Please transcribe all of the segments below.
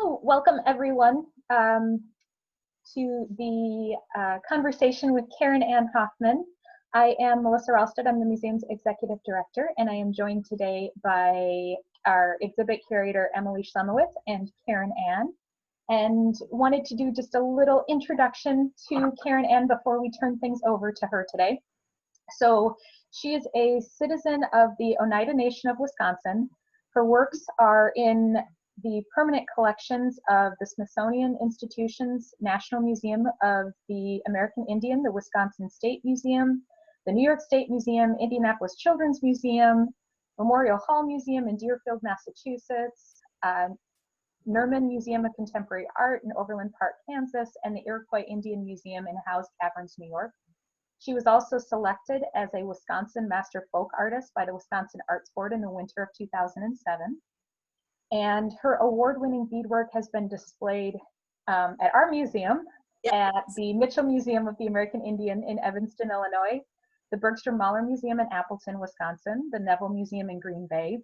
So welcome everyone to the conversation with Karen Ann Hoffman. I am Melissa Ralsted, I'm the museum's executive director, and I am joined today by our exhibit curator, Emily Schlemowitz, and Karen Ann, and wanted to do just a little introduction to Karen Ann before we turn things over to her today. So she is a citizen of the Oneida Nation of Wisconsin. Her works are in the permanent collections of the Smithsonian Institution's National Museum of the American Indian, the Wisconsin State Museum, the New York State Museum, Indianapolis Children's Museum, Memorial Hall Museum in Deerfield, Massachusetts, Nerman Museum of Contemporary Art in Overland Park, Kansas, and the Iroquois Indian Museum in Howes Caverns, New York. She was also selected as a Wisconsin Master Folk Artist by the Wisconsin Arts Board in the winter of 2007. And her award-winning beadwork has been displayed at our museum, at the Mitchell Museum of the American Indian in Evanston, Illinois, the Bergstrom Mahler Museum in Appleton, Wisconsin, the Neville Museum in Green Bay,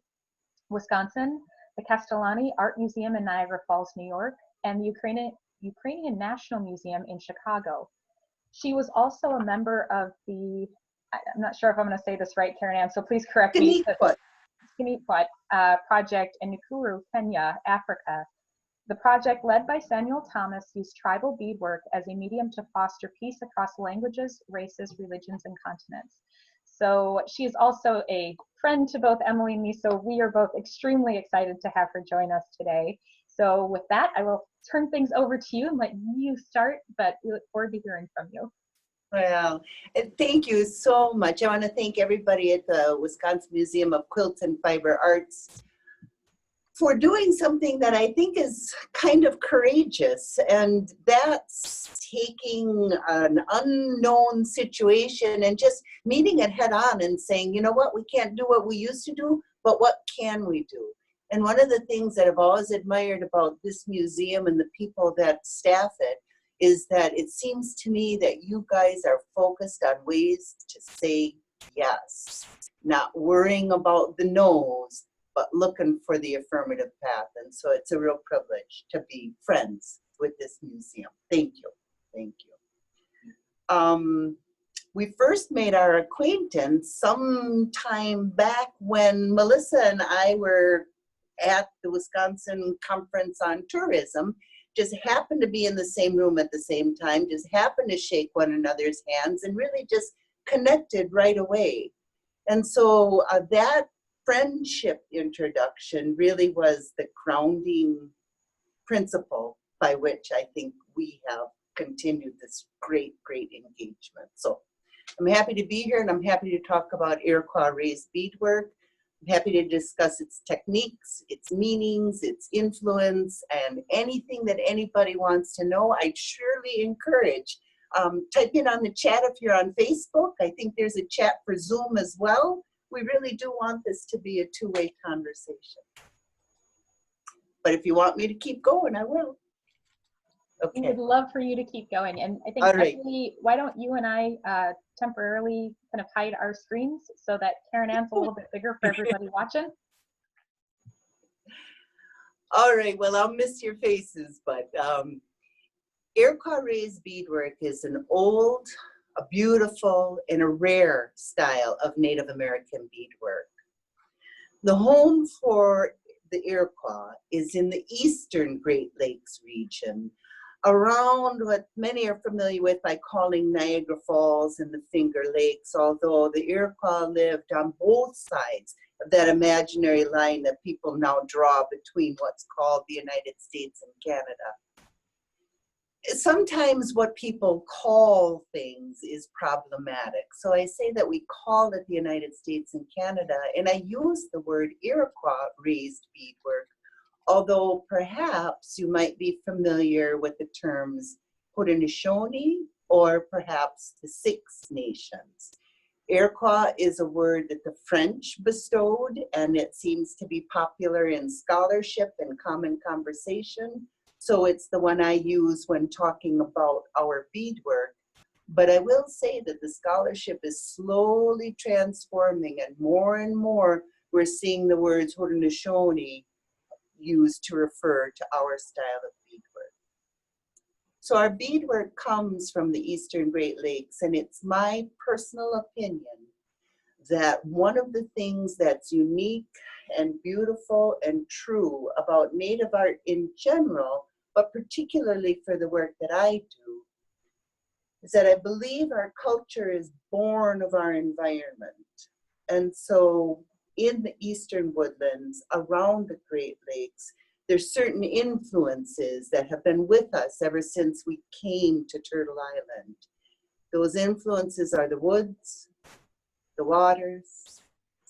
Wisconsin, the Castellani Art Museum in Niagara Falls, New York, and the Ukrainian National Museum in Chicago. She was also a member of the, I'm not sure if I'm going to say this right, Karen Ann, so please correct me. Skiniput project in Nakuru, Kenya, Africa. The project, led by Samuel Thomas, used tribal beadwork as a medium to foster peace across languages, races, religions, and continents. So she is also a friend to both Emily and me, so we are both extremely excited to have her join us today. So with that, I will turn things over to you and let you start, but we look forward to hearing from you. Well, thank you so much. I want to thank everybody at the Wisconsin Museum of Quilts and Fiber Arts for doing something that I think is kind of courageous, and that's taking an unknown situation and just meeting it head on and saying, you know what, we can't do what we used to do, but what can we do? And one of the things that I've always admired about this museum and the people that staff it is that it seems to me that you guys are focused on ways to say yes, not worrying about the no's, but looking for the affirmative path. And so it's a real privilege to be friends with this museum. Thank you. Thank you. We first made our acquaintance some time back when Melissa and I were at the Wisconsin Conference on Tourism. Just happened to be in the same room at the same time, just happened to shake one another's hands and really just connected right away. And so that friendship introduction really was the grounding principle by which I think we have continued this great engagement. So I'm happy to be here, and I'm happy to talk about Iroquois raised beadwork. I'm happy to discuss its techniques, its meanings, its influence, and anything that anybody wants to know. I'd surely encourage. Type in on the chat if you're on Facebook. I think there's a chat for Zoom as well. We really do want this to be a two-way conversation. But if you want me to keep going, I will. Okay. We would love for you to keep going. And I think, Emily, why don't you and I temporarily kind of hide our screens so that Karen Ann's a little bit bigger for everybody watching? All right, well, I'll miss your faces, but Iroquois raised beadwork is an old, a beautiful, and a rare style of Native American beadwork. The home for the Iroquois is in the eastern Great Lakes region, around what many are familiar with by calling Niagara Falls and the Finger Lakes, although the Iroquois lived on both sides of that imaginary line that people now draw between what's called the United States and Canada. Sometimes what people call things is problematic. So I say that we call it the United States and Canada, and I use the word Iroquois raised beadwork, although perhaps you might be familiar with the terms Haudenosaunee or perhaps the Six Nations. Iroquois is a word that the French bestowed, and it seems to be popular in scholarship and common conversation. So it's the one I use when talking about our beadwork. But I will say that the scholarship is slowly transforming, and more we're seeing the words Haudenosaunee use to refer to our style of beadwork. So our beadwork comes from the Eastern Great Lakes, and it's my personal opinion that one of the things that's unique and beautiful and true about Native art in general, but particularly for the work that I do, is that I believe our culture is born of our environment. And so in the Eastern woodlands around the Great Lakes, there's certain influences that have been with us ever since we came to Turtle Island. Those influences are the woods, the waters,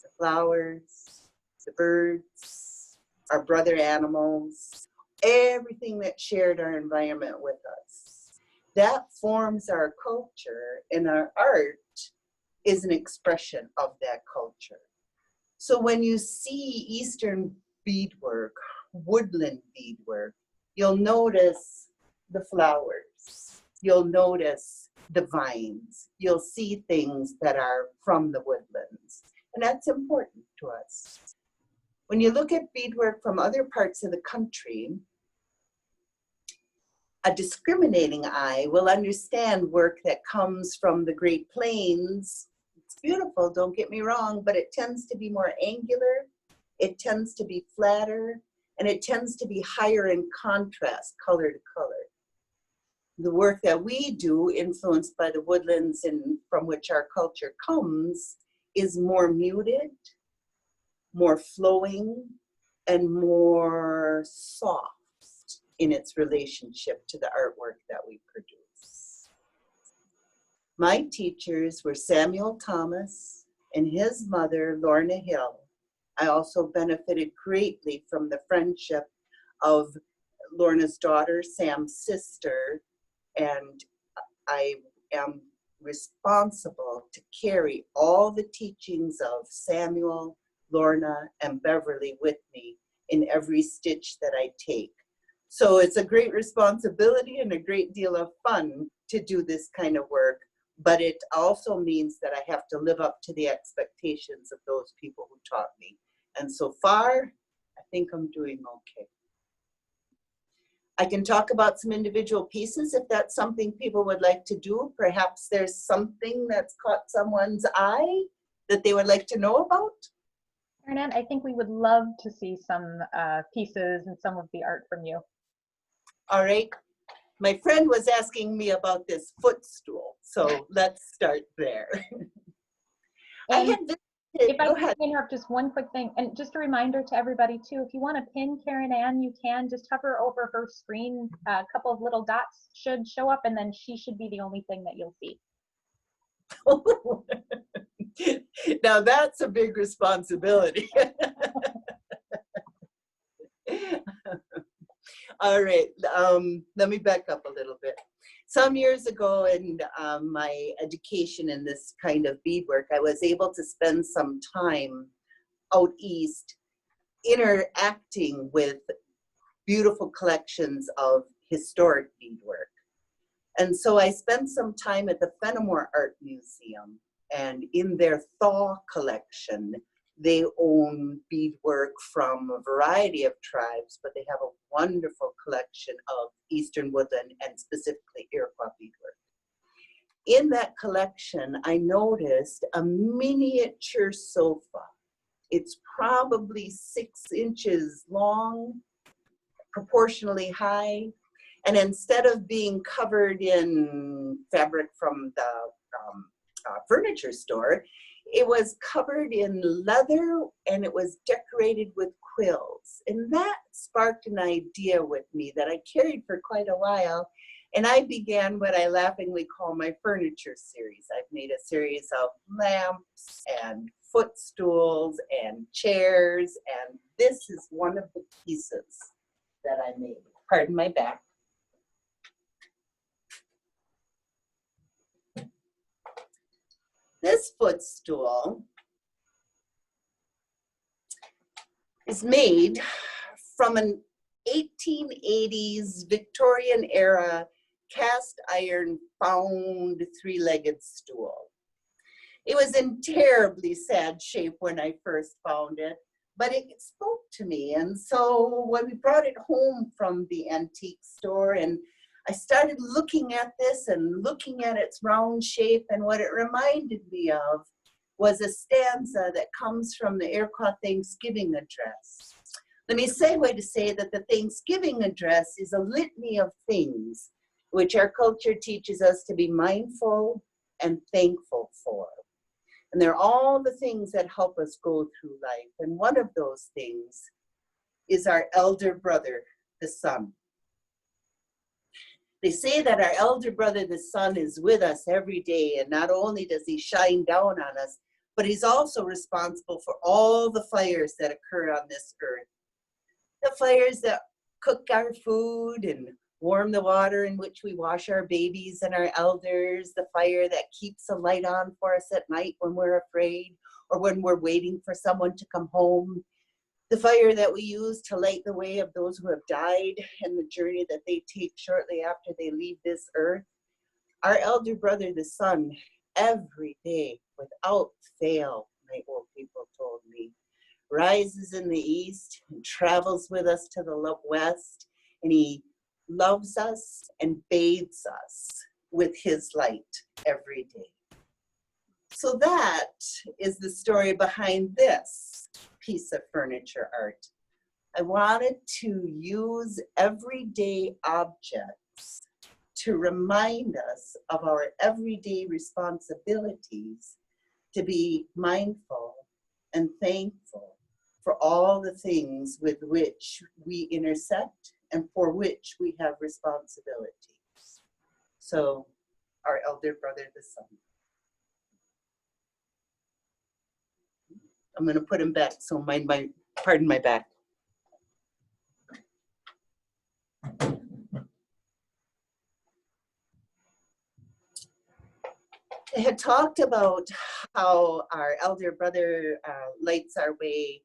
the flowers, the birds, our brother animals, everything that shared our environment with us. That forms our culture, and our art is an expression of that culture. So when you see Eastern beadwork, woodland beadwork, you'll notice the flowers, you'll notice the vines, you'll see things that are from the woodlands, and that's important to us. When you look at beadwork from other parts of the country, a discriminating eye will understand work that comes from the Great Plains. It's beautiful, don't get me wrong, but it tends to be more angular, it tends to be flatter, and it tends to be higher in contrast, color to color. The work that we do, influenced by the woodlands and from which our culture comes, is more muted, more flowing, and more soft in its relationship to the artwork that we produce. My teachers were Samuel Thomas and his mother, Lorna Hill. I also benefited greatly from the friendship of Lorna's daughter, Sam's sister, and I am responsible to carry all the teachings of Samuel, Lorna, and Beverly with me in every stitch that I take. So it's a great responsibility and a great deal of fun to do this kind of work, but it also means that I have to live up to the expectations of those people who taught me. And so far, I think I'm doing okay. I can talk about some individual pieces if that's something people would like to do. Perhaps there's something that's caught someone's eye that they would like to know about. Karen Ann, I think we would love to see some pieces and some of the art from you. All right. My friend was asking me about this footstool, so let's start there. I had visited, if I can interrupt just one quick thing, and just a reminder to everybody too, if you want to pin Karen Ann, you can just hover over her screen. A couple of little dots should show up, and then she should be the only thing that you'll see. Now that's a big responsibility. All right, let me back up a little bit. Some years ago in my education in this kind of beadwork, I was able to spend some time out east interacting with beautiful collections of historic beadwork. And so I spent some time at the Fenimore Art Museum, and in their Thaw collection, they own beadwork from a variety of tribes, but they have a wonderful collection of Eastern woodland and specifically Iroquois beadwork. In that collection, I noticed a miniature sofa. It's probably 6 inches long, proportionally high, and instead of being covered in fabric from the furniture store, it was covered in leather and it was decorated with quills. And that sparked an idea with me that I carried for quite a while. And I began what I laughingly call my furniture series. I've made a series of lamps and footstools and chairs, and this is one of the pieces that I made. Pardon my back. This footstool is made from an 1880s Victorian era cast iron found 3-legged stool. It was in terribly sad shape when I first found it, but it spoke to me. And so when we brought it home from the antique store, and I started looking at this and looking at its round shape, and what it reminded me of was a stanza that comes from the Iroquois Thanksgiving address. Let me segue to say that the Thanksgiving address is a litany of things which our culture teaches us to be mindful and thankful for. And they're all the things that help us go through life. And one of those things is our elder brother, the sun. They say that our elder brother, the sun, is with us every day. And not only does he shine down on us, but he's also responsible for all the fires that occur on this earth. The fires that cook our food and warm the water in which we wash our babies and our elders, the fire that keeps a light on for us at night when we're afraid or when we're waiting for someone to come home, the fire that we use to light the way of those who have died and the journey that they take shortly after they leave this earth. Our elder brother, the sun, every day, without fail, my old people told me, rises in the east and travels with us to the west, and he loves us and bathes us with his light every day. So that is the story behind this piece of furniture art. I wanted to use everyday objects to remind us of our everyday responsibilities to be mindful and thankful for all the things with which we intersect and for which we have responsibilities. So, our elder brother, the sun. I'm going to put him back, so pardon my back. I had talked about how our elder brother lights our way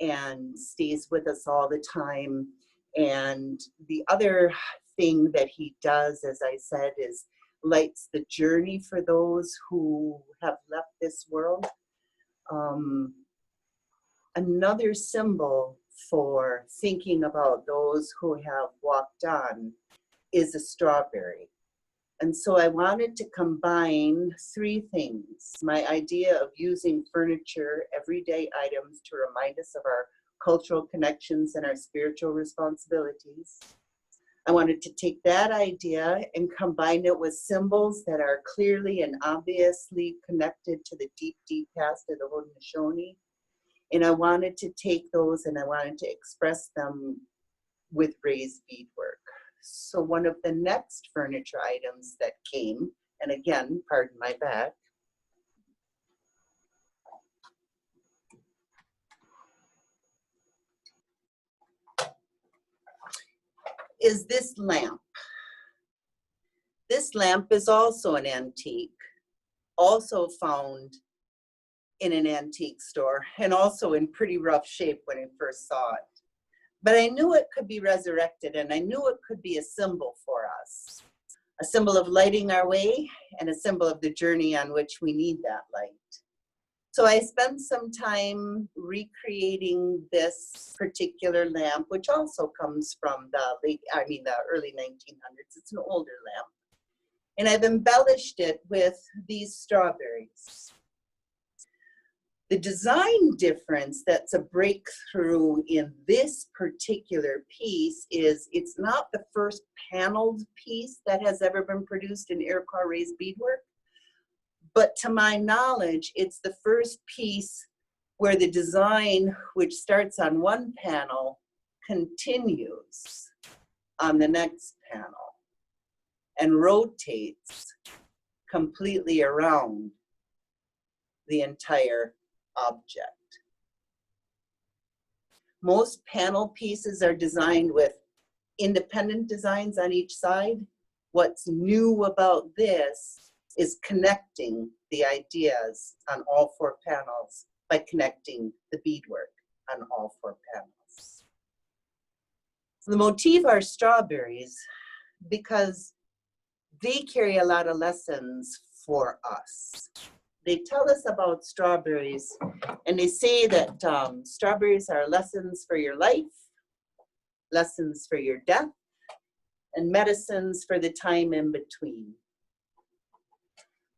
and stays with us all the time. And the other thing that he does, as I said, is lights the journey for those who have left this world. Another symbol for thinking about those who have walked on is a strawberry. And so I wanted to combine three things. My idea of using furniture, everyday items, to remind us of our cultural connections and our spiritual responsibilities. I wanted to take that idea and combine it with symbols that are clearly and obviously connected to the deep, deep past of the Haudenosaunee. And I wanted to take those and I wanted to express them with raised beadwork. So one of the next furniture items that came, and again, pardon my back, is this lamp. This lamp is also an antique, also found in an antique store, and also in pretty rough shape when I first saw it. But I knew it could be resurrected, and I knew it could be a symbol for us. A symbol of lighting our way, and a symbol of the journey on which we need that light. So I spent some time recreating this particular lamp, which also comes from the early 1900s. It's an older lamp. And I've embellished it with these strawberries. The design difference that's a breakthrough in this particular piece is it's not the first paneled piece that has ever been produced in Iroquois raised beadwork, but to my knowledge, it's the first piece where the design, which starts on one panel, continues on the next panel and rotates completely around the entire object. Most panel pieces are designed with independent designs on each side. What's new about this is connecting the ideas on all four panels by connecting the beadwork on all four panels. The motif are strawberries because they carry a lot of lessons for us. they tell us about strawberries, and they say that strawberries are lessons for your life, lessons for your death, and medicines for the time in between.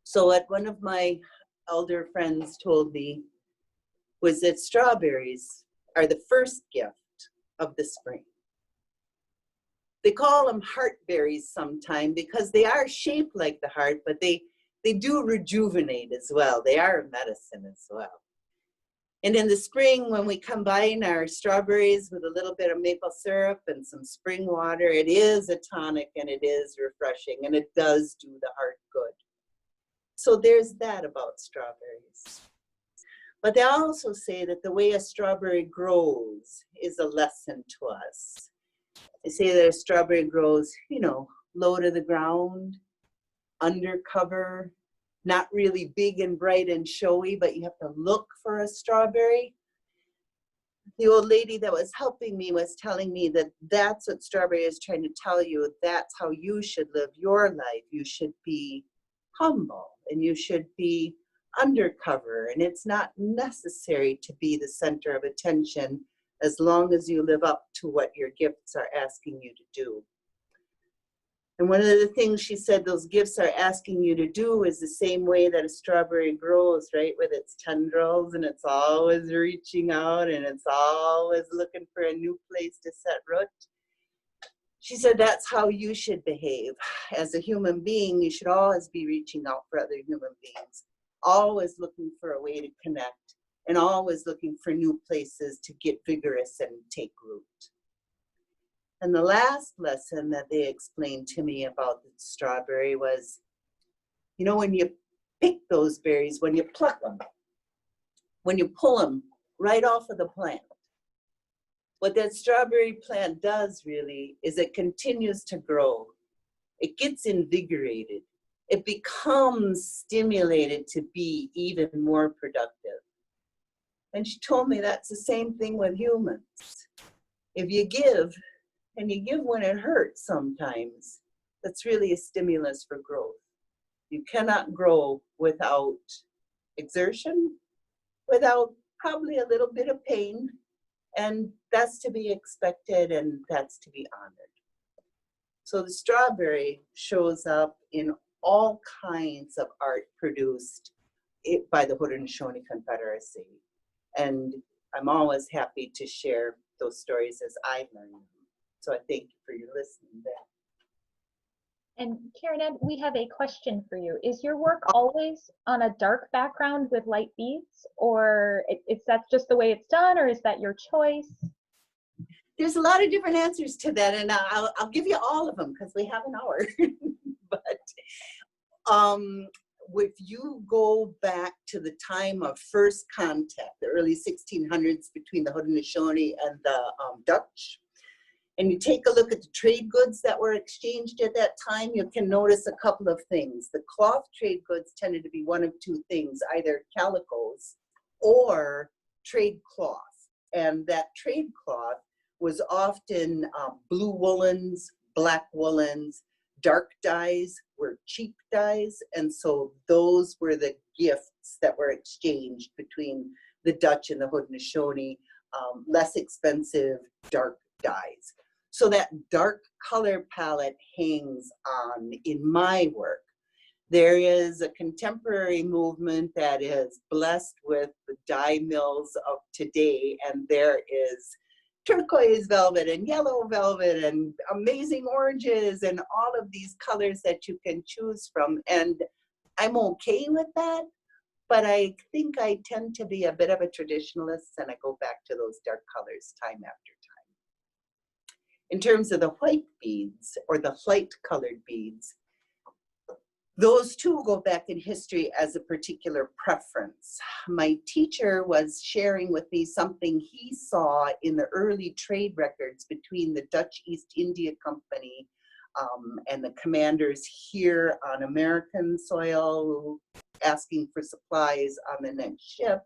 So what one of my elder friends told me was that strawberries are the first gift of the spring. They call them heartberries sometime because they are shaped like the heart, but they do rejuvenate as well. They are a medicine as well. And in the spring, when we combine our strawberries with a little bit of maple syrup and some spring water, it is a tonic and it is refreshing and it does do the heart good. So there's that about strawberries. But they also say that the way a strawberry grows is a lesson to us. They say that a strawberry grows, you know, low to the ground, undercover, not really big and bright and showy, but you have to look for a strawberry. The old lady that was helping me was telling me that that's what strawberry is trying to tell you. That's how you should live your life. You should be humble and you should be undercover, and it's not necessary to be the center of attention as long as you live up to what your gifts are asking you to do. And one of the things she said those gifts are asking you to do is the same way that a strawberry grows, right? With its tendrils, and it's always reaching out and it's always looking for a new place to set root. She said that's how you should behave. As a human being, you should always be reaching out for other human beings, always looking for a way to connect, and always looking for new places to get vigorous and take root. And the last lesson that they explained to me about the strawberry was, you know, when you pick those berries, when you pluck them, when you pull them right off of the plant, what that strawberry plant does really is it continues to grow. It gets invigorated. It becomes stimulated to be even more productive. And she told me that's the same thing with humans. If you give, and you give when it hurts sometimes, that's really a stimulus for growth. You cannot grow without exertion, without probably a little bit of pain, and that's to be expected and that's to be honored. So the strawberry shows up in all kinds of art produced by the Haudenosaunee Confederacy. And I'm always happy to share those stories as I learn them. So I thank you for your listening there. And Karen Ann, we have a question for you. Is your work always on a dark background with light beads, or is that just the way it's done, or is that your choice? There's a lot of different answers to that, and I'll give you all of them because we have an hour. But if you go back to the time of first contact, the early 1600s between the Haudenosaunee and the Dutch, and you take a look at the trade goods that were exchanged at that time, you can notice a couple of things. The cloth trade goods tended to be one of two things, either calicos or trade cloth. And that trade cloth was often blue woolens, black woolens, dark dyes were cheap dyes, and so those were the gifts that were exchanged between the Dutch and the Haudenosaunee, less expensive dark dyes. So that dark color palette hangs on in my work. There is a contemporary movement that is blessed with the dye mills of today, and there is turquoise velvet and yellow velvet and amazing oranges and all of these colors that you can choose from. And I'm okay with that, but I think I tend to be a bit of a traditionalist, and I go back to those dark colors time after time. In terms of the white beads or the light colored beads, those two go back in history as a particular preference. My teacher was sharing with me something he saw in the early trade records between the Dutch East India Company and the commanders here on American soil asking for supplies on the next ship.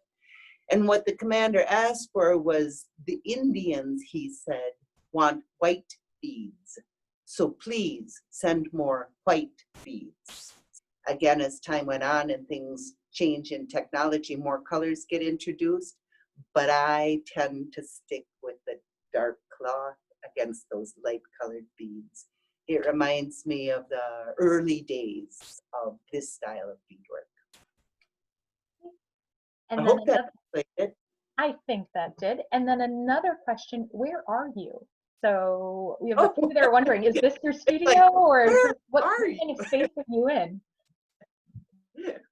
And what the commander asked for was the Indians, he said, want white beads. So please send more white beads. Again, as time went on and things change in technology, more colors get introduced, but I tend to stick with the dark cloth against those light colored beads. It reminds me of the early days of this style of beadwork. And I then hope that explained it. I think that did. And then another question, where are you? So we have a few that are wondering, is this your studio or is this, what kind of space are you in?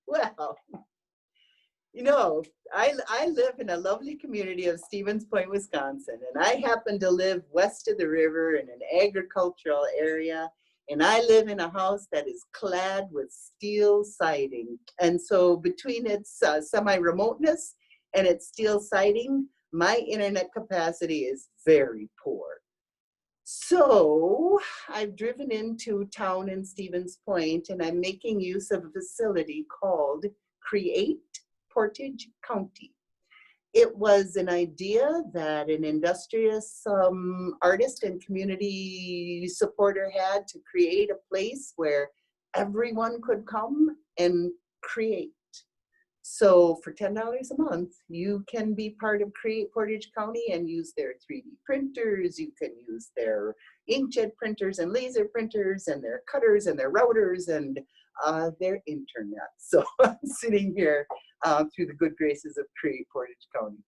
Well, you know, I live in a lovely community of Stevens Point, Wisconsin, and I happen to live west of the river in an agricultural area, and I live in a house that is clad with steel siding. And so between its semi-remoteness and its steel siding, my internet capacity is very poor. So I've driven into town in Stevens Point, and I'm making use of a facility called Create Portage County. It was an idea that an industrious artist and community supporter had to create a place where everyone could come and create. So for $10 a month, you can be part of Create Portage County and use their 3D printers. You can use their inkjet printers and laser printers and their cutters and their routers and their internet. So I'm sitting here through the good graces of Create Portage County.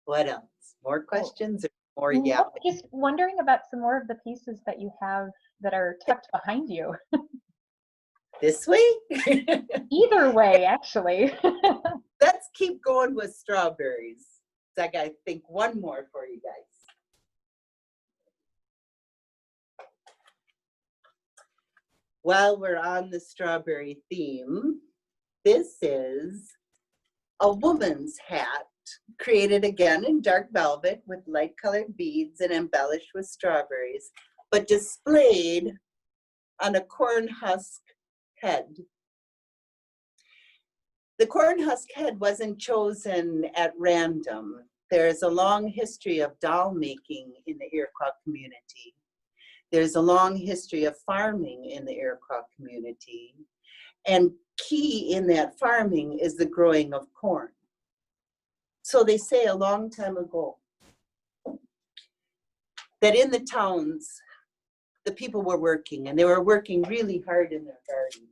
What else? More questions or more yapping? Just wondering about some more of the pieces that you have that are tucked behind you. This way? Either way, actually. Let's keep going with strawberries. I got to think one more for you guys. While we're on the strawberry theme, this is a woman's hat created again in dark velvet with light colored beads and embellished with strawberries, but displayed on a corn husk head. The corn husk head wasn't chosen at random. There's a long history of doll making in the Iroquois community. There's a long history of farming in the Iroquois community. And key in that farming is the growing of corn. So they say a long time ago that in the towns, the people were working, and they were working really hard in their gardens.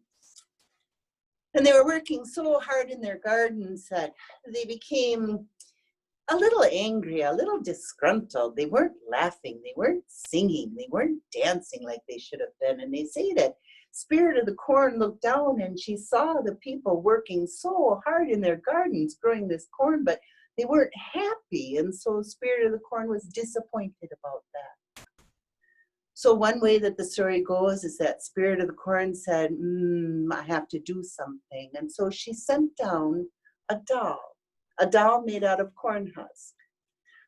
And they were working so hard in their gardens that they became a little angry, a little disgruntled. They weren't laughing, they weren't singing, they weren't dancing like they should have been. And they say that Spirit of the Corn looked down and she saw the people working so hard in their gardens growing this corn, but they weren't happy. And so Spirit of the Corn was disappointed about that. So one way that the story goes is that Spirit of the Corn said, I have to do something. And so she sent down a doll made out of corn husk.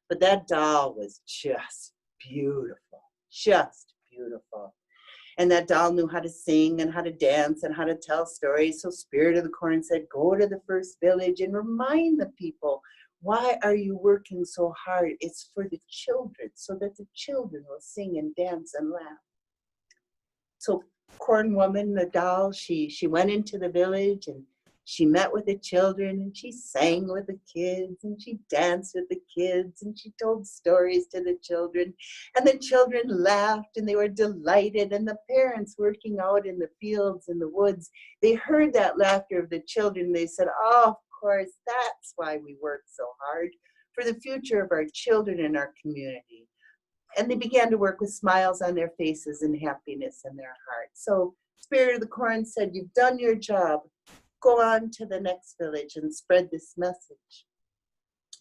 But that doll was just beautiful, just beautiful. And that doll knew how to sing and how to dance and how to tell stories. So Spirit of the Corn said, go to the first village and remind the people, why are you working so hard? It's for the children, so that the children will sing and dance and laugh. So Corn Woman, the doll, she went into the village and she met with the children and she sang with the kids and she danced with the kids and she told stories to the children, and the children laughed and they were delighted, and the parents working out in the fields and the woods, they heard that laughter of the children. They said, oh, of course, that's why we work so hard, for the future of our children and our community. And they began to work with smiles on their faces and happiness in their hearts. So Spirit of the Corn said, you've done your job. Go on to the next village and spread this message.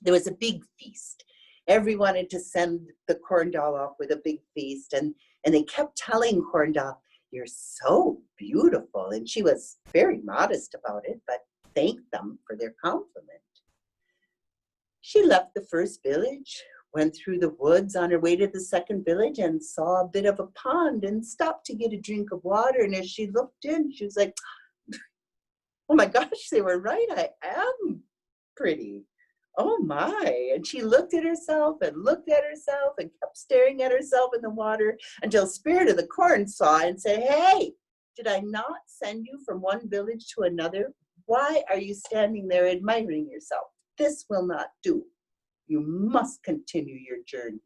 There was a big feast. Everyone wanted to send the corn doll off with a big feast. And they kept telling Corn Doll, you're so beautiful. And she was very modest about it, but thanked them for their compliment. She left the first village, went through the woods on her way to the second village and saw a bit of a pond and stopped to get a drink of water. And as she looked in, she was like, oh my gosh, they were right. I am pretty. oh my. And she looked at herself and looked at herself and kept staring at herself in the water until Spirit of the Corn saw and said, hey, did I not send you from one village to another? Why are you standing there admiring yourself? This will not do. You must continue your journey.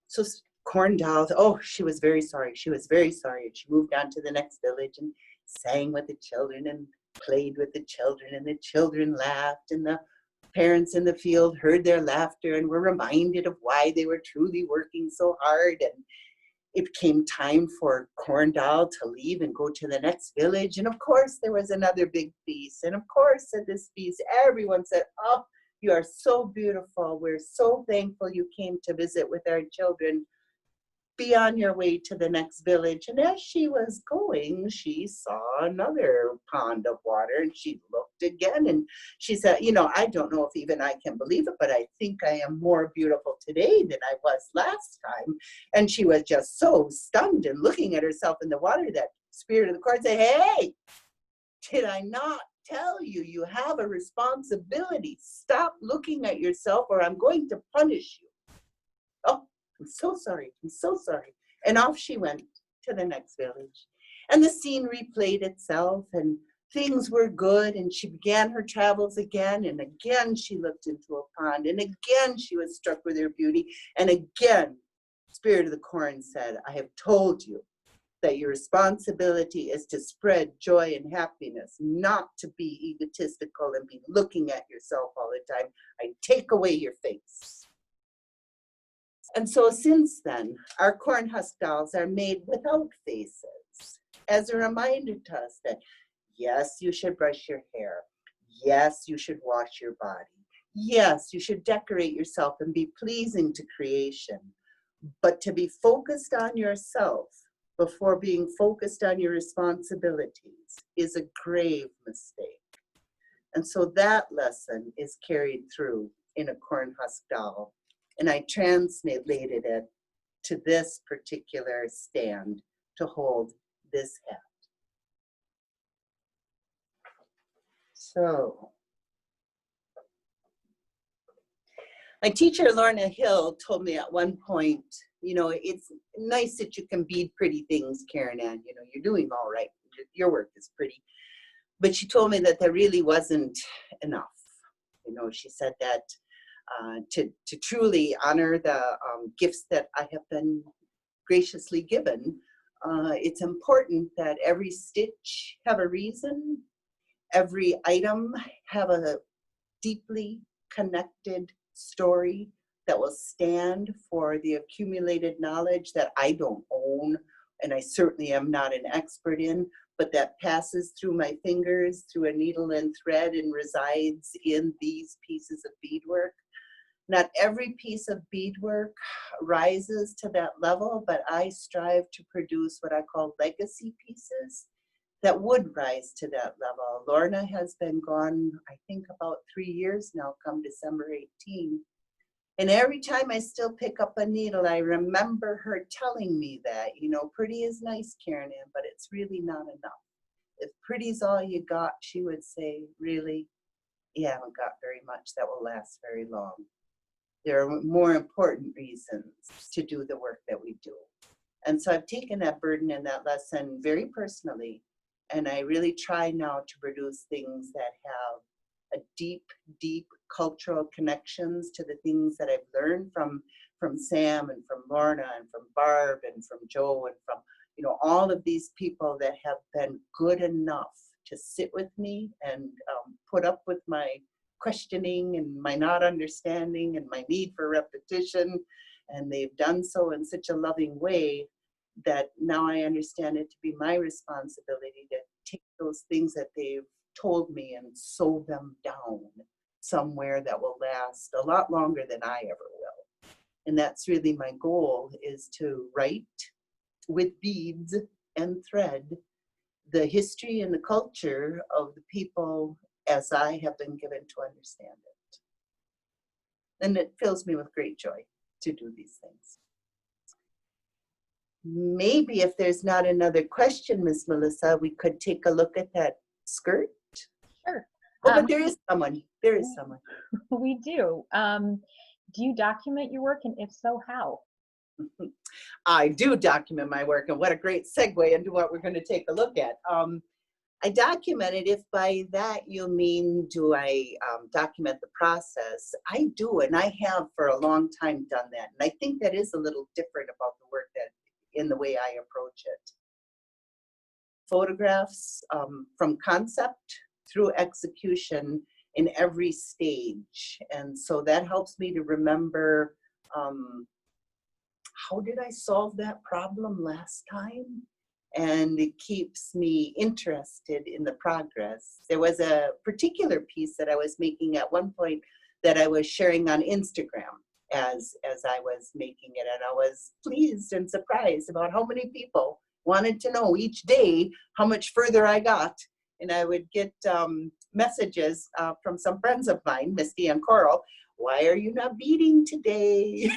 So Corn Doll, oh, she was very sorry. She was very sorry. And she moved on to the next village and sang with the children and played with the children. And the children laughed. And the parents in the field heard their laughter and were reminded of why they were truly working so hard. And it came time for Corn Doll to leave and go to the next village. And of course, there was another big feast. And of course, at this feast, everyone said, oh, you are so beautiful. We're so thankful you came to visit with our children. Be on your way to the next village. And as she was going, she saw another pond of water, and she looked again, and she said, you know, I don't know if even I can believe it, but I think I am more beautiful today than I was last time. And she was just so stunned and looking at herself in the water that Spirit of the Corn said, hey, did I not tell you, you have a responsibility? Stop looking at yourself or I'm going to punish you. Oh, I'm so sorry. I'm so sorry. And off she went to the next village. And the scene replayed itself and things were good. And she began her travels again. And again, she looked into a pond. And again, she was struck with her beauty. And again, Spirit of the Corn said, I have told you that your responsibility is to spread joy and happiness, not to be egotistical and be looking at yourself all the time. I take away your face. And so since then, our corn husk dolls are made without faces as a reminder to us that, yes, you should brush your hair. Yes, you should wash your body. Yes, you should decorate yourself and be pleasing to creation. But to be focused on yourself before being focused on your responsibilities is a grave mistake. And so that lesson is carried through in a corn husk doll. And I translated it to this particular stand to hold this hat. So my teacher, Lorna Hill, told me at one point, you know, it's nice that you can bead pretty things, Karen Ann. You know, you're doing all right. Your work is pretty. But she told me that there really wasn't enough. You know, she said that to truly honor the gifts that I have been graciously given, it's important that every stitch have a reason, every item have a deeply connected story that will stand for the accumulated knowledge that I don't own, and I certainly am not an expert in, but that passes through my fingers, through a needle and thread, and resides in these pieces of beadwork. Not every piece of beadwork rises to that level, but I strive to produce what I call legacy pieces that would rise to that level. Lorna has been gone, I think, about 3 years now, come December 18. And every time I still pick up a needle, I remember her telling me that, you know, pretty is nice, Karen Ann, but it's really not enough. If pretty's all you got, she would say, really, you haven't got very much that will last very long. There are more important reasons to do the work that we do. And so I've taken that burden and that lesson very personally, and I really try now to produce things that have a deep, deep cultural connections to the things that I've learned from Sam and from Lorna and from Barb and from Joe and from, you know, all of these people that have been good enough to sit with me and put up with my questioning and my not understanding and my need for repetition. And they've done so in such a loving way that now I understand it to be my responsibility to take those things that they've told me and sew them down somewhere that will last a lot longer than I ever will. And that's really my goal, is to write with beads and thread the history and the culture of the people as I have been given to understand it. And it fills me with great joy to do these things. Maybe if there's not another question, Miss Melissa, we could take a look at that skirt. Sure. Oh, but there is someone. There is someone. We do. Do you document your work, and if so, how? I do document my work, and what a great segue into what we're going to take a look at. I document it. If by that you mean, do I document the process? I do, and I have for a long time done that. And I think that is a little different about the work that, in the way I approach it. Photographs from concept through execution in every stage. And so that helps me to remember, how did I solve that problem last time? And it keeps me interested in the progress. There was a particular piece that I was making at one point that I was sharing on Instagram as I was making it. And I was pleased and surprised about how many people wanted to know each day how much further I got. And I would get messages from some friends of mine, Misty and Coral, why are you not beading today?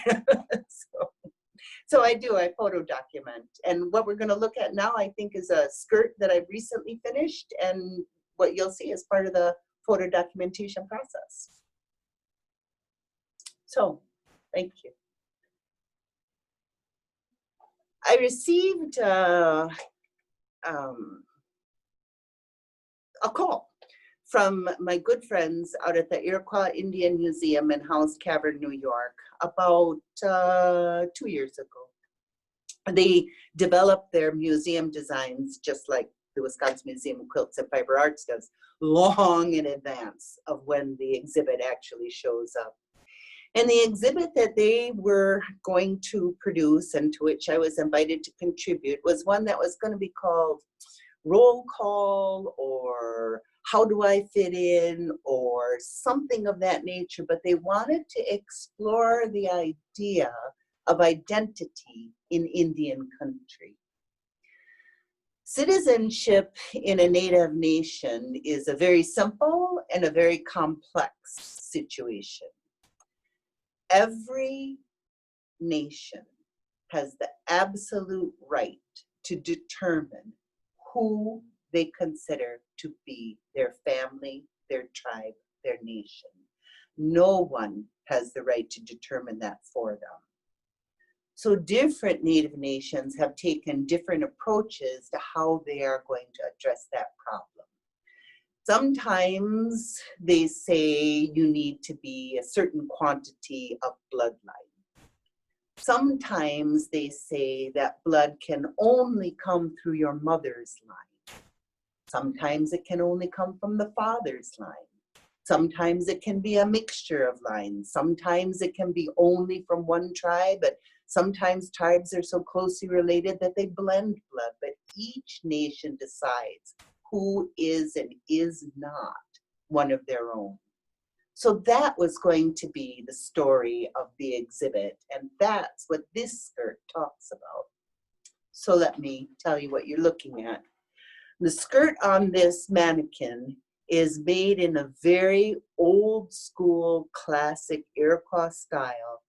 So I do, I photo document. And what we're gonna look at now, I think, is a skirt that I've recently finished, and what you'll see is part of the photo documentation process. So, thank you. I received a call from my good friends out at the Iroquois Indian Museum in Howell's Cavern, New York, about 2 years ago. They developed their museum designs just like the Wisconsin Museum of Quilts and Fiber Arts does, long in advance of when the exhibit actually shows up. And the exhibit that they were going to produce, and to which I was invited to contribute, was one that was going to be called Roll Call, or How Do I Fit In, or something of that nature. But they wanted to explore the idea of identity in Indian country. Citizenship in a Native nation is a very simple and a very complex situation. Every nation has the absolute right to determine who they consider to be their family, their tribe, their nation. No one has the right to determine that for them. So different Native nations have taken different approaches to how they are going to address that problem. Sometimes they say you need to be a certain quantity of bloodline. Sometimes they say that blood can only come through your mother's line. Sometimes it can only come from the father's line. Sometimes it can be a mixture of lines. Sometimes it can be only from one tribe, but sometimes tribes are so closely related that they blend blood. But each nation decides who is and is not one of their own. So that was going to be the story of the exhibit, and that's what this skirt talks about. So let me tell you what you're looking at. The skirt on this mannequin is made in a very old school classic Iroquois style,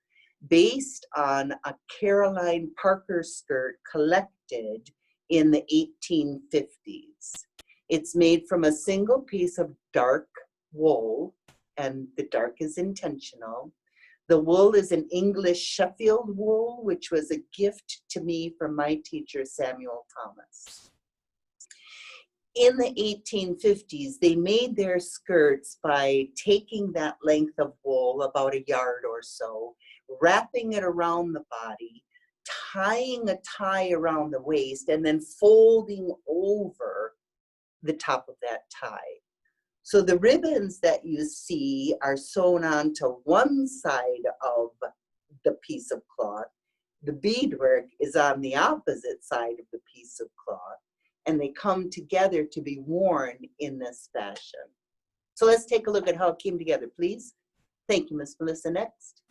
based on a Caroline Parker skirt collected in the 1850s. It's made from a single piece of dark wool, and the dark is intentional. The wool is an English Sheffield wool, which was a gift to me from my teacher, Samuel Thomas. In the 1850s, they made their skirts by taking that length of wool, about a yard or so, wrapping it around the body, tying a tie around the waist, and then folding over the top of that tie. So the ribbons that you see are sewn onto one side of the piece of cloth. The beadwork is on the opposite side of the piece of cloth, and they come together to be worn in this fashion. So let's take a look at how it came together, please. Thank you, Miss Melissa. Next.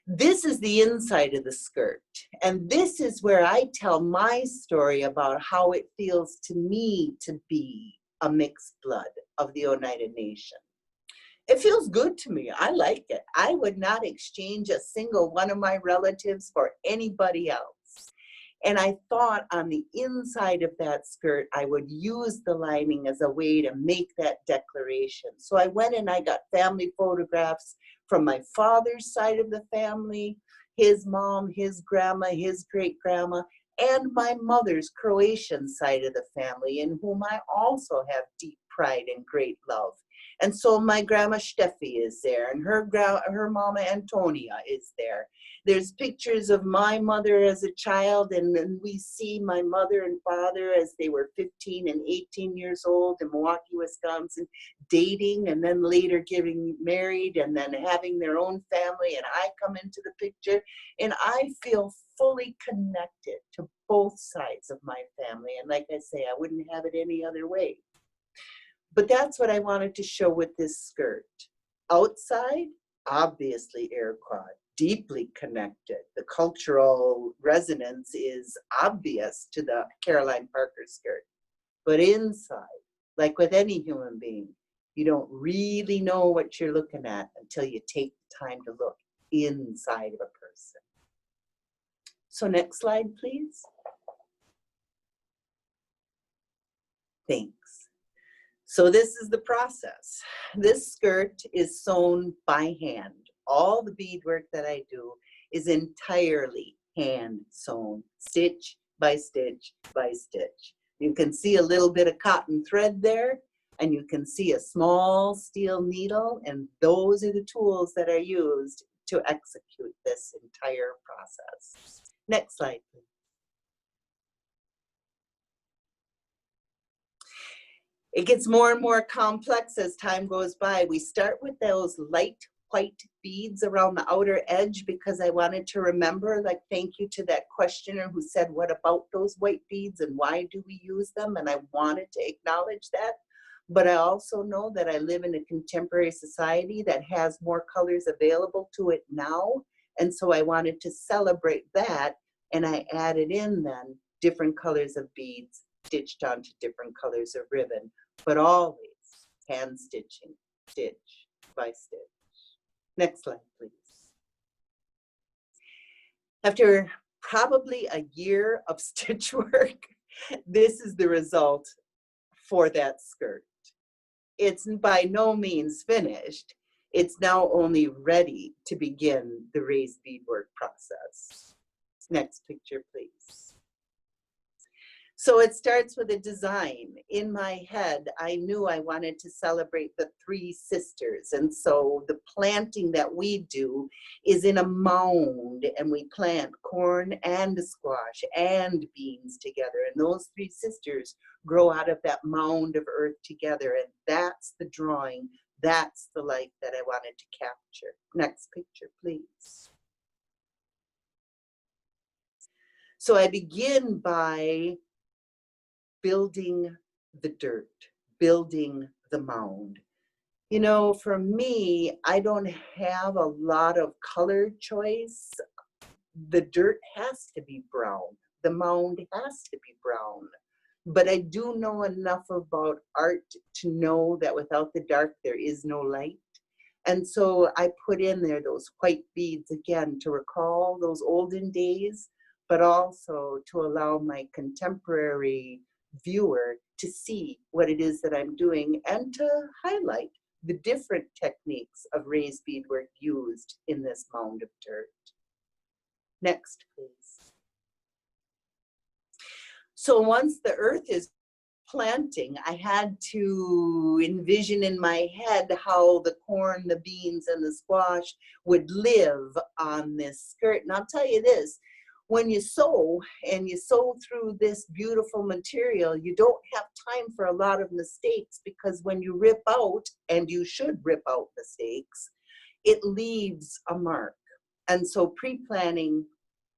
This is the inside of the skirt, and this is where I tell my story about how it feels to me to be a mixed blood of the Oneida Nation. It feels good to me. I like it. I would not exchange a single one of my relatives for anybody else. And I thought on the inside of that skirt, I would use the lining as a way to make that declaration. So I went and I got family photographs from my father's side of the family, his mom, his grandma, his great-grandma, and my mother's Croatian side of the family, in whom I also have deep pride and great love. And so my grandma Steffi is there, and her mama Antonia is there. There's pictures of my mother as a child, and then we see my mother and father as they were 15 and 18 years old in Milwaukee, Wisconsin, dating, and then later getting married, and then having their own family, and I come into the picture, and I feel fully connected to both sides of my family. And like I say, I wouldn't have it any other way. But that's what I wanted to show with this skirt. Outside, obviously Iroquois, deeply connected. The cultural resonance is obvious to the Caroline Parker skirt. But inside, like with any human being, you don't really know what you're looking at until you take the time to look inside of a person. So next slide, please. Thanks. So this is the process. This skirt is sewn by hand. All the beadwork that I do is entirely hand sewn, stitch by stitch by stitch. You can see a little bit of cotton thread there, and you can see a small steel needle, and those are the tools that are used to execute this entire process. Next slide, please. It gets more and more complex as time goes by. We start with those light white beads around the outer edge because I wanted to remember, like, thank you to that questioner who said, what about those white beads and why do we use them? And I wanted to acknowledge that. But I also know that I live in a contemporary society that has more colors available to it now. And so I wanted to celebrate that. And I added in then different colors of beads stitched onto different colors of ribbon, but always hand stitching, stitch by stitch. Next slide, please. After probably a year of stitch work, this is the result for that skirt. It's by no means finished. It's now only ready to begin the raised beadwork process. Next picture, please. So it starts with a design. In my head, I knew I wanted to celebrate the three sisters. And so the planting that we do is in a mound, and we plant corn and squash and beans together. And those three sisters grow out of that mound of earth together. And that's the drawing. That's the life that I wanted to capture. Next picture, please. So I begin by building the dirt, building the mound. You know, for me, I don't have a lot of color choice. The dirt has to be brown. The mound has to be brown. But I do know enough about art to know that without the dark, there is no light. And so I put in there those white beads again to recall those olden days, but also to allow my contemporary viewer to see what it is that I'm doing and to highlight the different techniques of raised beadwork used in this mound of dirt. Next, please. So once the earth is planting, I had to envision in my head how the corn, the beans, and the squash would live on this skirt. And I'll tell you this, when you sew and you sew through this beautiful material, you don't have time for a lot of mistakes, because when you rip out, and you should rip out mistakes, it leaves a mark. And so pre-planning,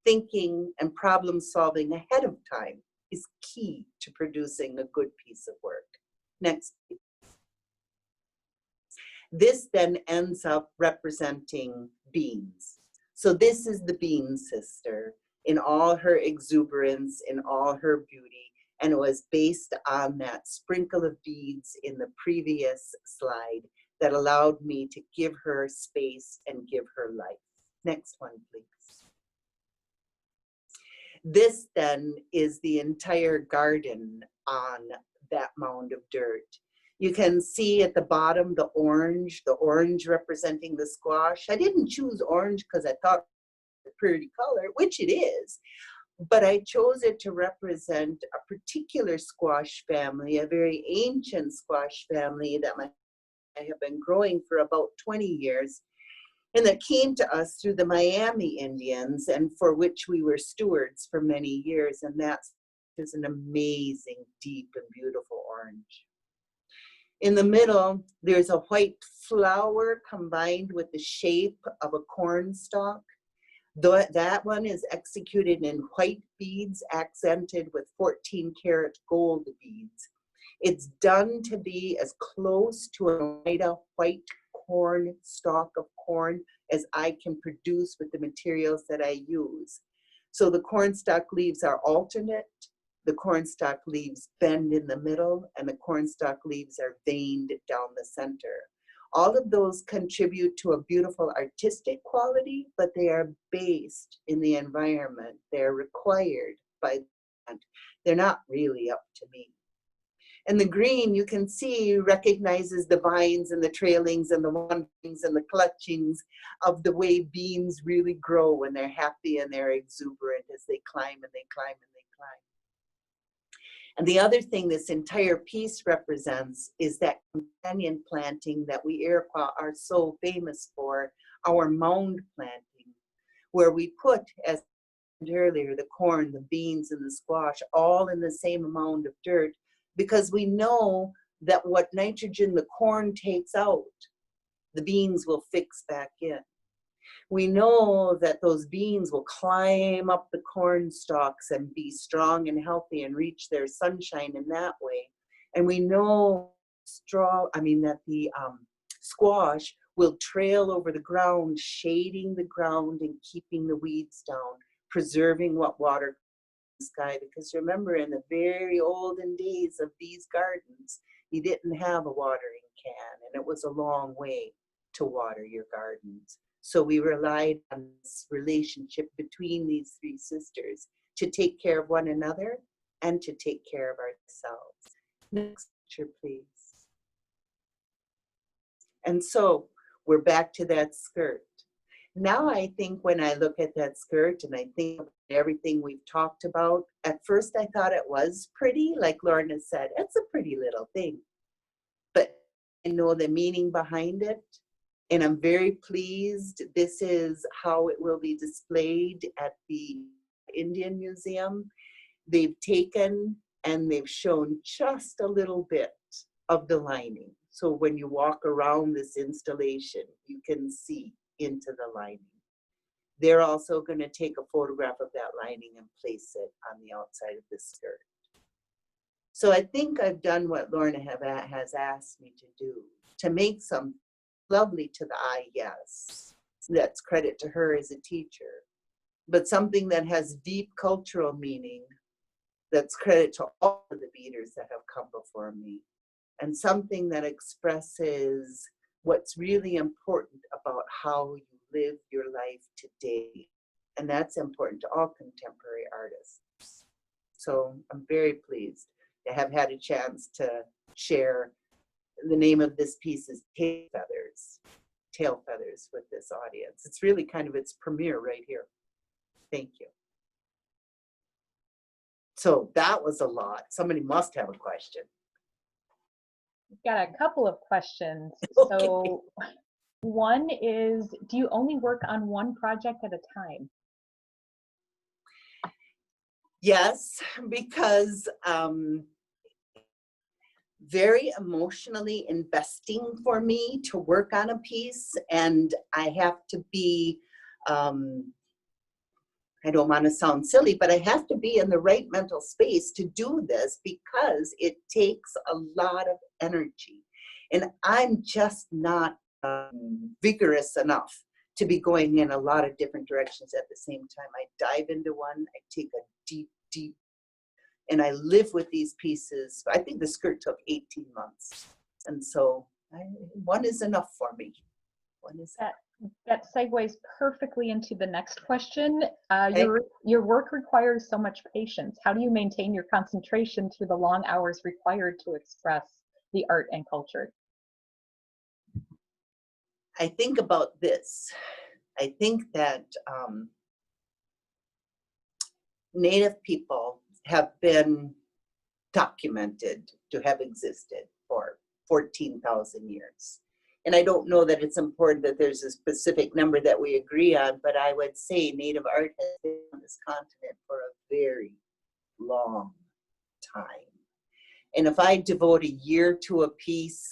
thinking, and problem solving ahead of time is key to producing a good piece of work. Next. This then ends up representing beans. So this is the bean sister in all her exuberance, in all her beauty, and it was based on that sprinkle of beads in the previous slide that allowed me to give her space and give her life. Next one, please. This then is the entire garden on that mound of dirt. You can see at the bottom the orange representing the squash. I didn't choose orange because I thought it was a pretty color, which it is, but I chose it to represent a particular squash family, a very ancient squash family that I have been growing for about 20 years, and that came to us through the Miami Indians, and for which we were stewards for many years, and that is an amazing, deep, and beautiful orange. In the middle, there's a white flower combined with the shape of a corn stalk. That one is executed in white beads accented with 14-karat gold beads. It's done to be as close to a white corn stalk of corn as I can produce with the materials that I use. So the cornstalk leaves are alternate, the cornstalk leaves bend in the middle, and the cornstalk leaves are veined down the center. All of those contribute to a beautiful artistic quality, but they are based in the environment. They're required by the plant. They're not really up to me. And the green, you can see, recognizes the vines and the trailings and the wanderings and the clutchings of the way beans really grow when they're happy and they're exuberant as they climb and they climb and they climb. And the other thing this entire piece represents is that companion planting that we Iroquois are so famous for, our mound planting, where we put, as I mentioned earlier, the corn, the beans, and the squash all in the same mound of dirt, because we know that what nitrogen the corn takes out, the beans will fix back in. We know that those beans will climb up the corn stalks and be strong and healthy and reach their sunshine in that way. And we know that the squash will trail over the ground, shading the ground and keeping the weeds down, preserving what water the sky. Because remember, in the very olden days of these gardens, you didn't have a watering can, and it was a long way to water your gardens. So we relied on this relationship between these three sisters to take care of one another and to take care of ourselves. Next picture, please. And so we're back to that skirt. Now I think when I look at that skirt and I think of everything we've talked about, at first I thought it was pretty, like Lorna said, it's a pretty little thing. But I know the meaning behind it. And I'm very pleased. This is how it will be displayed at the Indian Museum. They've taken and they've shown just a little bit of the lining. So when you walk around this installation, you can see into the lining. They're also going to take a photograph of that lining and place it on the outside of the skirt. So I think I've done what Lorna has asked me to do, to make some lovely to the eye, yes. That's credit to her as a teacher. But something that has deep cultural meaning, that's credit to all of the beaders that have come before me. And something that expresses what's really important about how you live your life today. And that's important to all contemporary artists. So I'm very pleased to have had a chance to share. The name of this piece is Tail Feathers with this audience. It's really kind of its premiere right here. Thank you. So that was a lot. Somebody must have a question. We've got a couple of questions. Okay. So one is, do you only work on one project at a time? Yes, because very emotionally investing for me to work on a piece, and I have to be, I don't want to sound silly, but I have to be in the right mental space to do this because it takes a lot of energy. And I'm just not vigorous enough to be going in a lot of different directions at the same time. I dive into one, I take a deep, and I live with these pieces. I think the skirt took 18 months. And so one is enough for me. One is that That segues perfectly into the next question. Okay. Your work requires so much patience. How do you maintain your concentration through the long hours required to express the art and culture? I think about this. I think that Native people have been documented to have existed for 14,000 years. And I don't know that it's important that there's a specific number that we agree on, but I would say Native art has been on this continent for a very long time. And if I devote a year to a piece,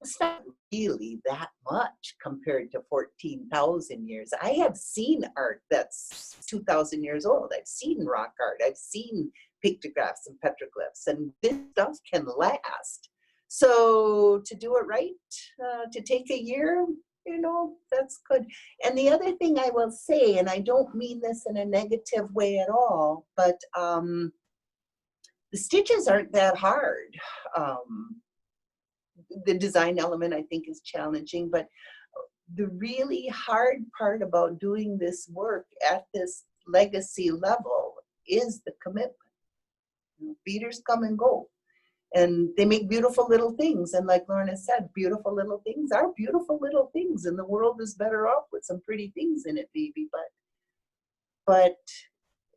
it's not really that much compared to 14,000 years. I have seen art that's 2,000 years old. I've seen rock art. I've seen pictographs and petroglyphs, and this stuff can last. So to do it right, to take a year, that's good. And the other thing I will say, and I don't mean this in a negative way at all, but the stitches aren't that hard. The design element, I think, is challenging, but the really hard part about doing this work at this legacy level is the commitment. Beaders come and go, and they make beautiful little things. And like Lorna said, beautiful little things are beautiful little things, and the world is better off with some pretty things in it, baby. But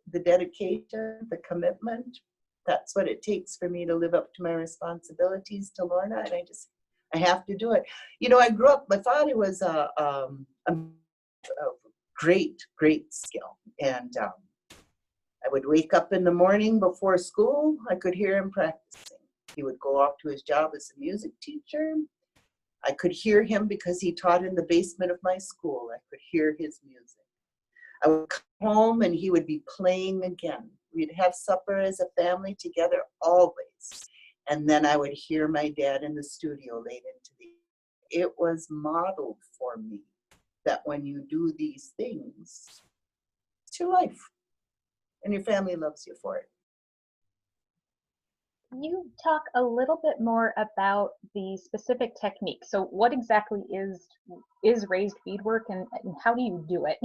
the dedication, the commitment, that's what it takes for me to live up to my responsibilities to Lorna, and I have to do it. I grew up, my father was a great skill, and I would wake up in the morning before school. I could hear him practicing. He would go off to his job as a music teacher. I could hear him because he taught in the basement of my school. I could hear his music. I would come home and he would be playing again. We'd have supper as a family together always. And then I would hear my dad in the studio late into the evening. It was modeled for me that when you do these things, it's your life. And your family loves you for it. Can you talk a little bit more about the specific technique? So what exactly is raised beadwork, and how do you do it?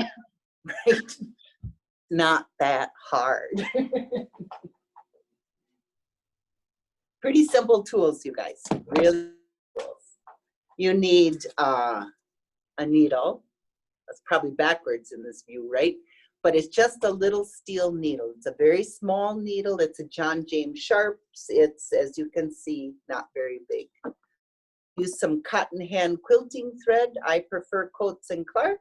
Right? Not that hard. Pretty simple tools, you guys. Really tools. You need a needle. That's probably backwards in this view, right? But it's just a little steel needle. It's a very small needle. It's a John James Sharps. It's, as you can see, not very big. Use some cotton hand quilting thread. I prefer Coates and Clark.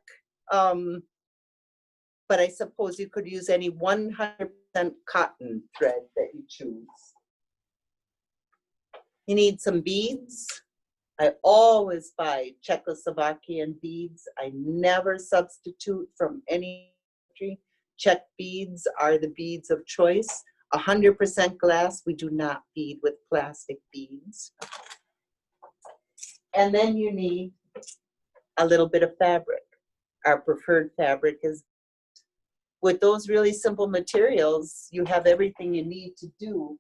But I suppose you could use any 100% cotton thread that you choose. You need some beads. I always buy Czechoslovakian beads. I never substitute from any country. Czech beads are the beads of choice. 100% glass. We do not bead with plastic beads. And then you need a little bit of fabric. Our preferred fabric is, with those really simple materials, you have everything you need to do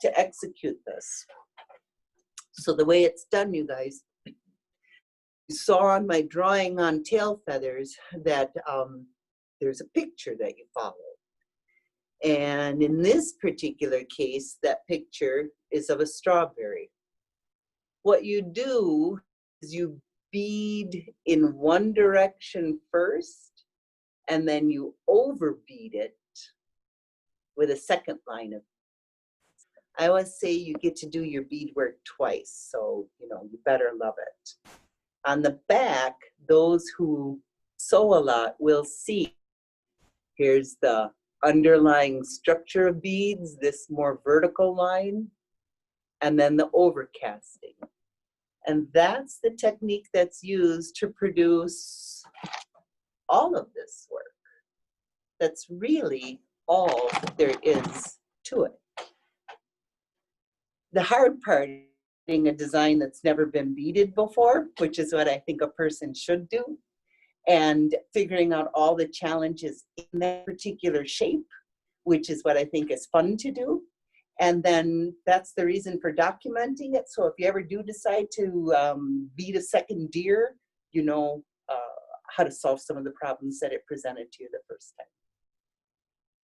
to execute this. So the way it's done, you guys, you saw on my drawing on tail feathers that there's a picture that you follow. And in this particular case, that picture is of a strawberry. What you do is you bead in one direction first, and then you overbead it with a second line of. I always say you get to do your beadwork twice, so you better love it. On the back, those who sew a lot will see, here's the underlying structure of beads, this more vertical line, and then the overcasting. And that's the technique that's used to produce all of this work. That's really all there is to it. The hard part is getting a design that's never been beaded before, which is what I think a person should do, and figuring out all the challenges in that particular shape, which is what I think is fun to do. And then that's the reason for documenting it. So if you ever do decide to bead a second deer, how to solve some of the problems that it presented to you the first time.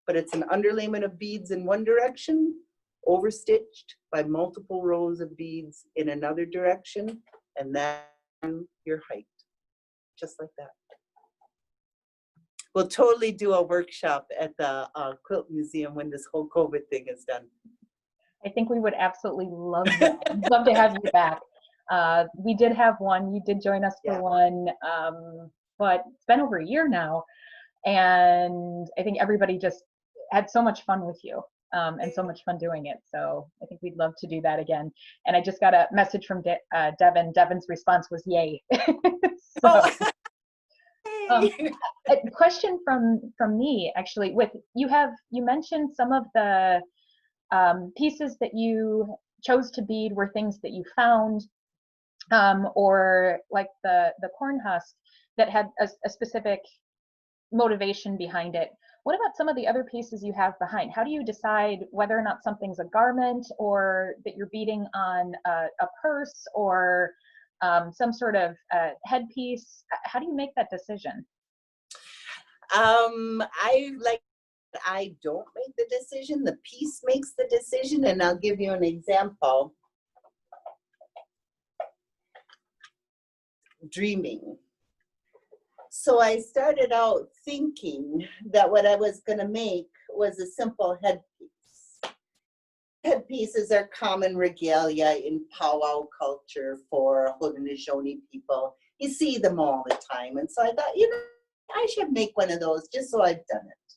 But it's an underlayment of beads in one direction, overstitched by multiple rows of beads in another direction, and then your height, just like that. We'll totally do a workshop at the Quilt Museum when this whole COVID thing is done. I think we would absolutely love that. I'd love to have you back. We did have one. You did join us for one, but it's been over a year now, and I think everybody just had so much fun with you, and so much fun doing it. So I think we'd love to do that again. And I just got a message from Devin. Devin's response was "Yay!" So, a question from me actually. With you mentioned some of the pieces that you chose to bead were things that you found, or like the corn husk that had a specific motivation behind it. What about some of the other pieces you have behind? How do you decide whether or not something's a garment, or that you're beading on a purse, or some sort of headpiece? How do you make that decision? I don't make the decision, the piece makes the decision, and I'll give you an example. Dreaming. So I started out thinking that what I was going to make was a simple headpiece. Headpieces are common regalia in powwow culture for Haudenosaunee people. You see them all the time, and so I thought, I should make one of those just so I've done it.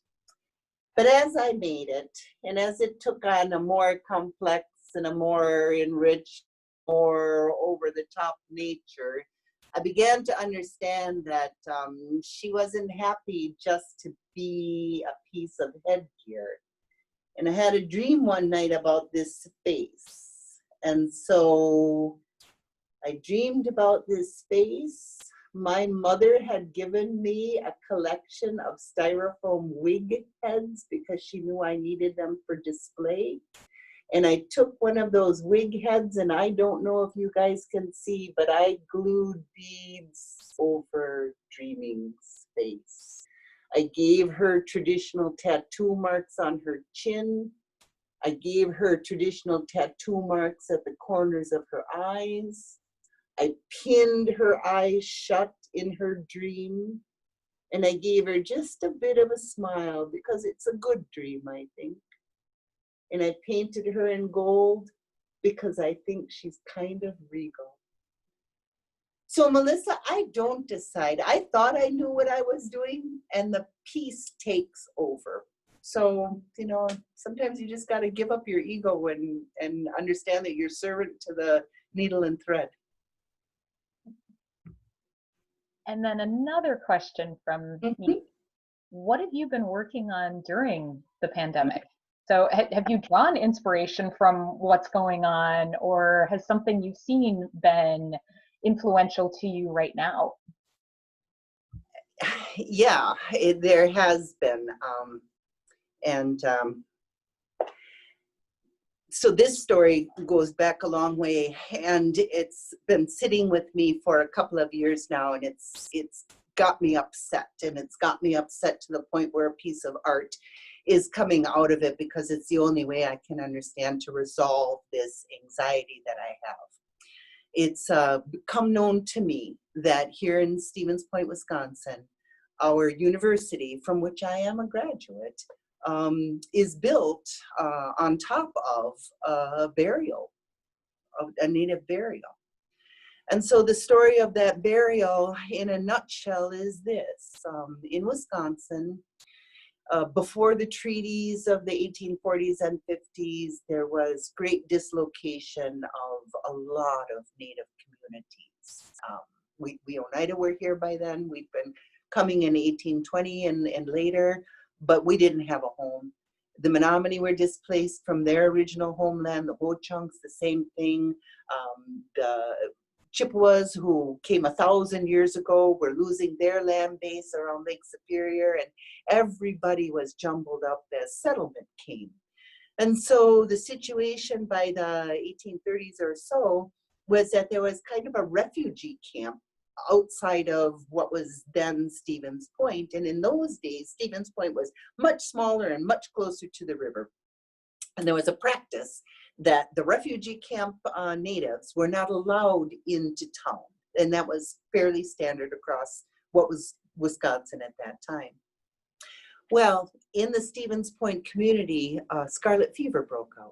But as I made it, and as it took on a more complex and a more enriched, more over-the-top nature, I began to understand that she wasn't happy just to be a piece of headgear. And I had a dream one night about this space. And so I dreamed about this space. My mother had given me a collection of styrofoam wig heads because she knew I needed them for display. And I took one of those wig heads, and I don't know if you guys can see, but I glued beads over dreaming space. I gave her traditional tattoo marks on her chin. I gave her traditional tattoo marks at the corners of her eyes. I pinned her eyes shut in her dream, and I gave her just a bit of a smile because it's a good dream, I think. And I painted her in gold because I think she's kind of regal. So Melissa, I don't decide. I thought I knew what I was doing, and the piece takes over. So, sometimes you just got to give up your ego and understand that you're servant to the needle and thread. And then another question from me. What have you been working on during the pandemic? So have you drawn inspiration from what's going on, or has something you've seen been influential to you right now? Yeah, there has been. So this story goes back a long way, and it's been sitting with me for a couple of years now, and it's got me upset, and it's got me upset to the point where a piece of art is coming out of it because it's the only way I can understand to resolve this anxiety that I have. It's become known to me that here in Stevens Point, Wisconsin, our university, from which I am a graduate, is built on top of a burial, of a native burial. And so the story of that burial in a nutshell is this. In Wisconsin, before the treaties of the 1840s and 50s, there was great dislocation of a lot of Native communities. We Oneida were here by then. We'd been coming in 1820 and later, but we didn't have a home. The Menominee were displaced from their original homeland, the Ho-Chunks, the same thing. The Chippewas, who came 1,000 years ago, were losing their land base around Lake Superior, and everybody was jumbled up as settlement came. And so the situation by the 1830s or so was that there was kind of a refugee camp outside of what was then Stevens Point. And in those days, Stevens Point was much smaller and much closer to the river. And there was a practice that the refugee camp natives were not allowed into town. And that was fairly standard across what was Wisconsin at that time. Well, in the Stevens Point community, scarlet fever broke out.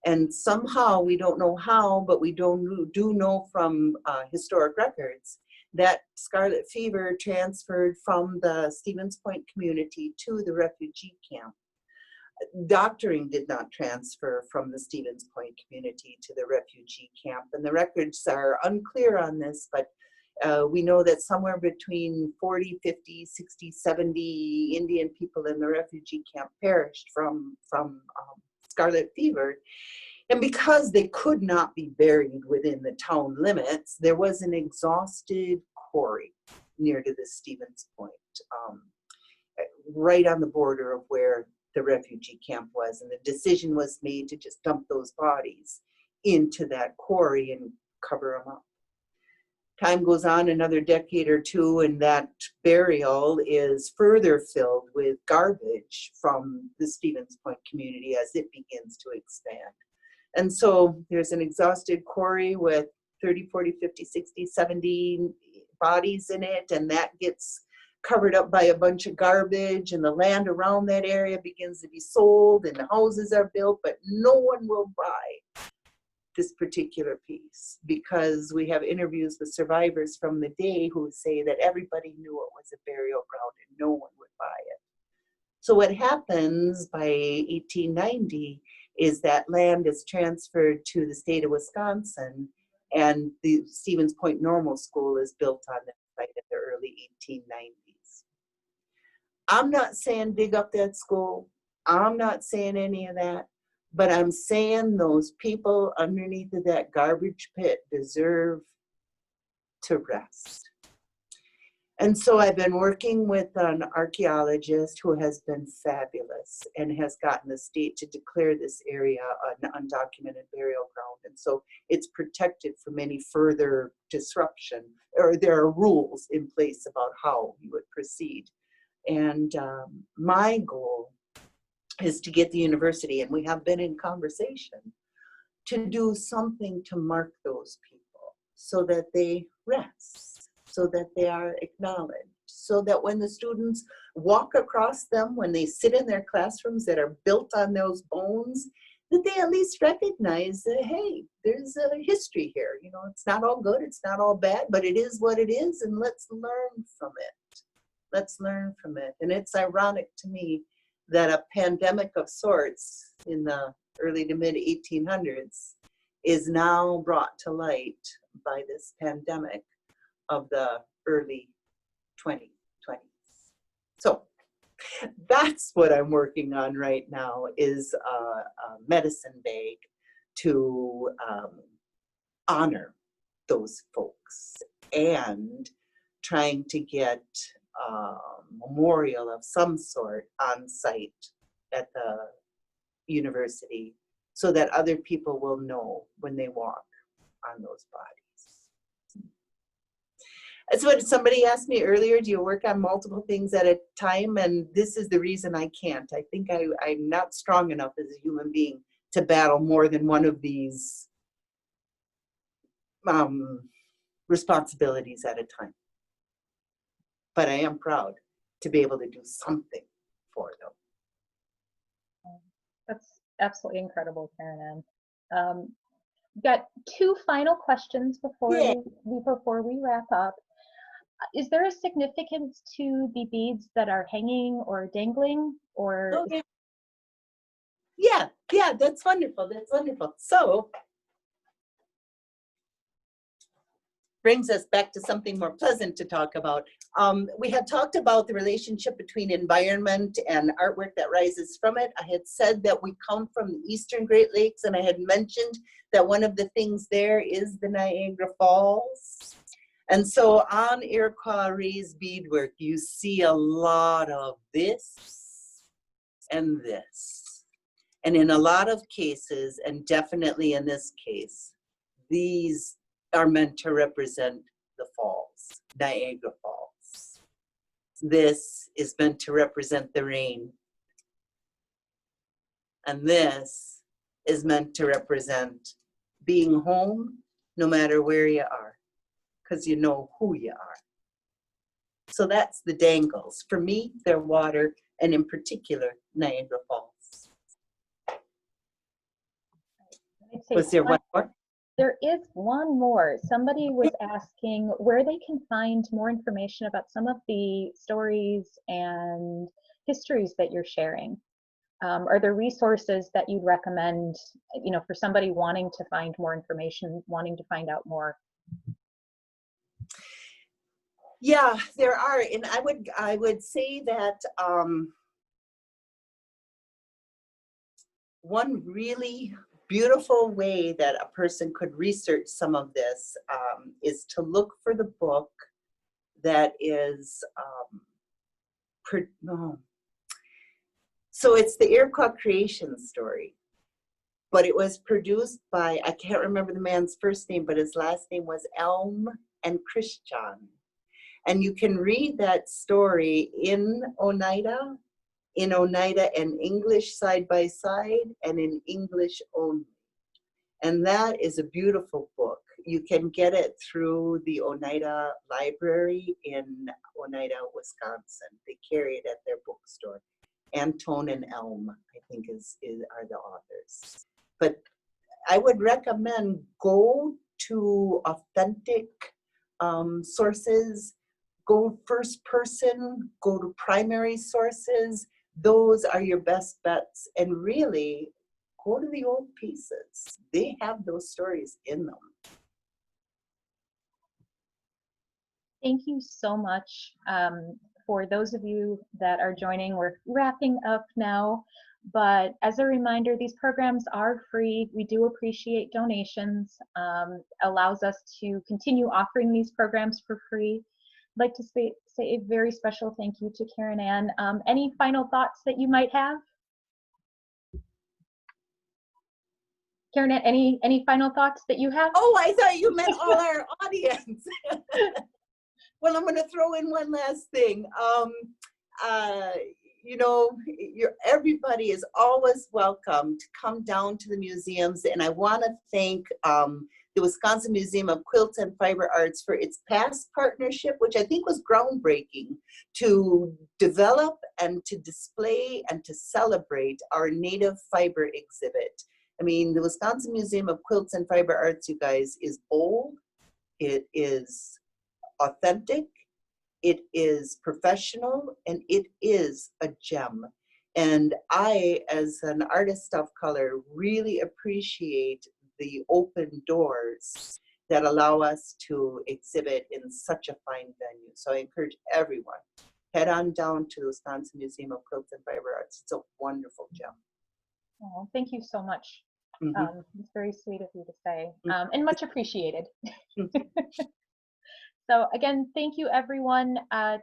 And somehow, we don't know how, but we do know from historic records that scarlet fever transferred from the Stevens Point community to the refugee camp. Doctoring did not transfer from the Stevens Point community to the refugee camp. And the records are unclear on this, but we know that somewhere between 40, 50, 60, 70 Indian people in the refugee camp perished from scarlet fever. And because they could not be buried within the town limits, there was an exhausted quarry near to the Stevens Point, right on the border of where the refugee camp was. And the decision was made to just dump those bodies into that quarry and cover them up. Time goes on another decade or two, and that burial is further filled with garbage from the Stevens Point community as it begins to expand. And so there's an exhausted quarry with 30, 40, 50, 60, 70 bodies in it, and that gets covered up by a bunch of garbage, and the land around that area begins to be sold, and the houses are built, but no one will buy this particular piece, because we have interviews with survivors from the day who say that everybody knew it was a burial ground and no one would buy it. So what happens by 1890 is that land is transferred to the state of Wisconsin, and the Stevens Point Normal School is built on that site in the early 1890s. I'm not saying dig up that school. I'm not saying any of that. But I'm saying those people underneath of that garbage pit deserve to rest. And so I've been working with an archaeologist who has been fabulous and has gotten the state to declare this area an undocumented burial ground. And so it's protected from any further disruption, or there are rules in place about how you would proceed. And my goal is to get the university, and we have been in conversation, to do something to mark those people so that they rest, so that they are acknowledged, so that when the students walk across them, when they sit in their classrooms that are built on those bones, that they at least recognize that, hey, there's a history here. You know, it's not all good, it's not all bad, but it is what it is, and let's learn from it. Let's learn from it. And it's ironic to me that a pandemic of sorts in the early to mid 1800s is now brought to light by this pandemic of the early 2020s. So that's what I'm working on right now, is a medicine bag to honor those folks, and trying to get memorial of some sort on site at the university, so that other people will know when they walk on those bodies. That's what somebody asked me earlier, do you work on multiple things at a time? And this is the reason I can't. I think I'm not strong enough as a human being to battle more than one of these responsibilities at a time. But I am proud to be able to do something for them. That's absolutely incredible, Karen Ann. We've got two final questions before we wrap up. Is there a significance to the beads that are hanging or dangling, or? Okay. Yeah, that's wonderful. That's wonderful. So brings us back to something more pleasant to talk about. We had talked about the relationship between environment and artwork that rises from it. I had said that we come from the Eastern Great Lakes, and I had mentioned that one of the things there is the Niagara Falls. And so on Iroquois raised beadwork, you see a lot of this and this. And in a lot of cases, and definitely in this case, these are meant to represent the falls. Niagara Falls. This is meant to represent the rain. And this is meant to represent being home no matter where you are, because you know who you are. So that's the dangles. For me, they're water, and in particular, Niagara Falls. Was there one more? There is one more. Somebody was asking where they can find more information about some of the stories and histories that you're sharing. Are there resources that you'd recommend, you know, for somebody wanting to find more information, wanting to find out more? Yeah, there are, and I would say that one really beautiful way that a person could research some of this is to look for the book that is so it's the Iroquois creation story, but it was produced by, I can't remember the man's first name, but his last name was Elm and Christian. And you can read that story in Oneida and English side by side, and in English only. And that is a beautiful book. You can get it through the Oneida Library in Oneida, Wisconsin. They carry it at their bookstore. Antone and Elm, I think, are the authors. But I would recommend go to authentic sources, go first person, go to primary sources. Those are your best bets. And really, go to the old pieces. They have those stories in them. Thank you so much. For those of you that are joining, we're wrapping up now. But as a reminder, these programs are free. We do appreciate donations. Allows us to continue offering these programs for free. I'd like to say a very special thank you to Karen Ann. Any final thoughts that you might have? Karen Ann, any final thoughts that you have? Oh, I thought you meant all our audience. Well, I'm going to throw in one last thing. You know, everybody is always welcome to come down to the museums, and I want to thank the Wisconsin Museum of Quilts and Fiber Arts for its past partnership, which I think was groundbreaking, to develop and to display and to celebrate our native fiber exhibit. I mean, the Wisconsin Museum of Quilts and Fiber Arts, you guys, is bold, it is authentic, it is professional, and it is a gem. And I, as an artist of color, really appreciate the open doors that allow us to exhibit in such a fine venue. So I encourage everyone, head on down to the Wisconsin Museum of Quilts and Fiber Arts. It's a wonderful gem. Oh, thank you so much. It's very sweet of you to say, and much appreciated. So again, thank you everyone.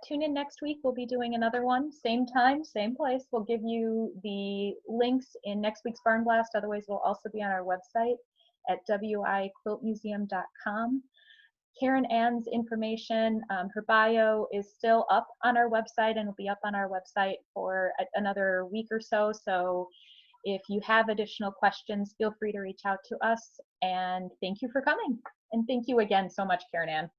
Tune in next week. We'll be doing another one, same time, same place. We'll give you the links in next week's Barn Blast. Otherwise, we'll also be on our website at wiquiltmuseum.com. Karen Ann's information, her bio is still up on our website and will be up on our website for another week or so. So if you have additional questions, feel free to reach out to us. And thank you for coming. And thank you again so much, Karen Ann.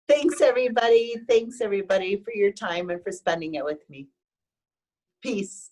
Thanks, everybody. Thanks, everybody, for your time and for spending it with me. Peace.